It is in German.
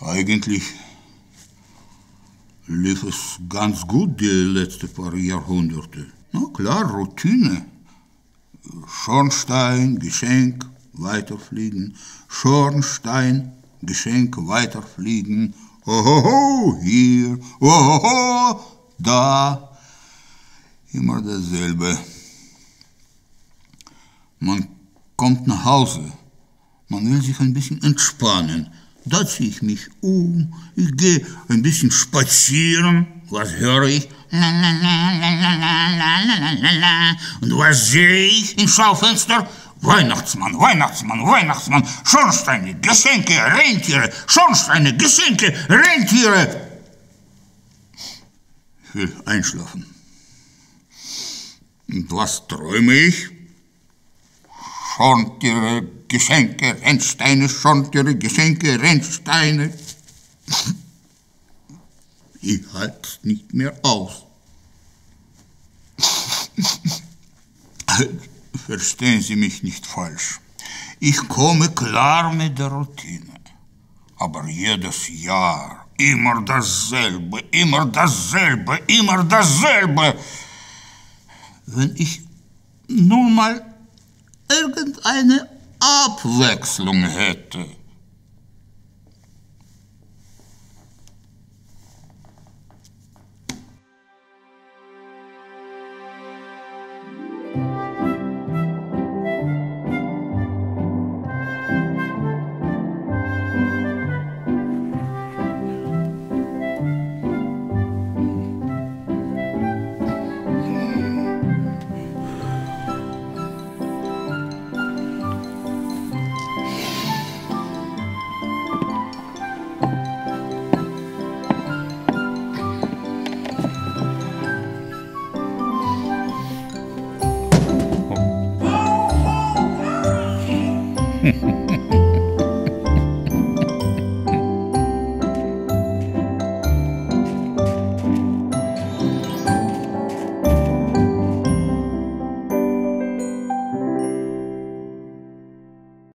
Eigentlich lief es ganz gut die letzten paar Jahrhunderte. Na klar, Routine. Schornstein, Geschenk, weiterfliegen. Schornstein, Geschenk, weiterfliegen. Ohoho, hier, ohoho, da. Immer dasselbe. Man kommt nach Hause. Man will sich ein bisschen entspannen. Da ziehe ich mich um, ich gehe ein bisschen spazieren. Was höre ich? Und was sehe ich im Schaufenster? Weihnachtsmann, Weihnachtsmann, Weihnachtsmann, Schornsteine, Geschenke, Rentiere, Schornsteine, Geschenke, Rentiere. Ich will einschlafen. Und was träume ich? Schorntiere, Geschenke, Rennsteine, Schorntiere, Geschenke, Rennsteine. Ich halte es nicht mehr aus. Verstehen Sie mich nicht falsch. Ich komme klar mit der Routine. Aber jedes Jahr immer dasselbe, immer dasselbe, immer dasselbe. Wenn ich nun mal irgendeine Abwechslung hätte.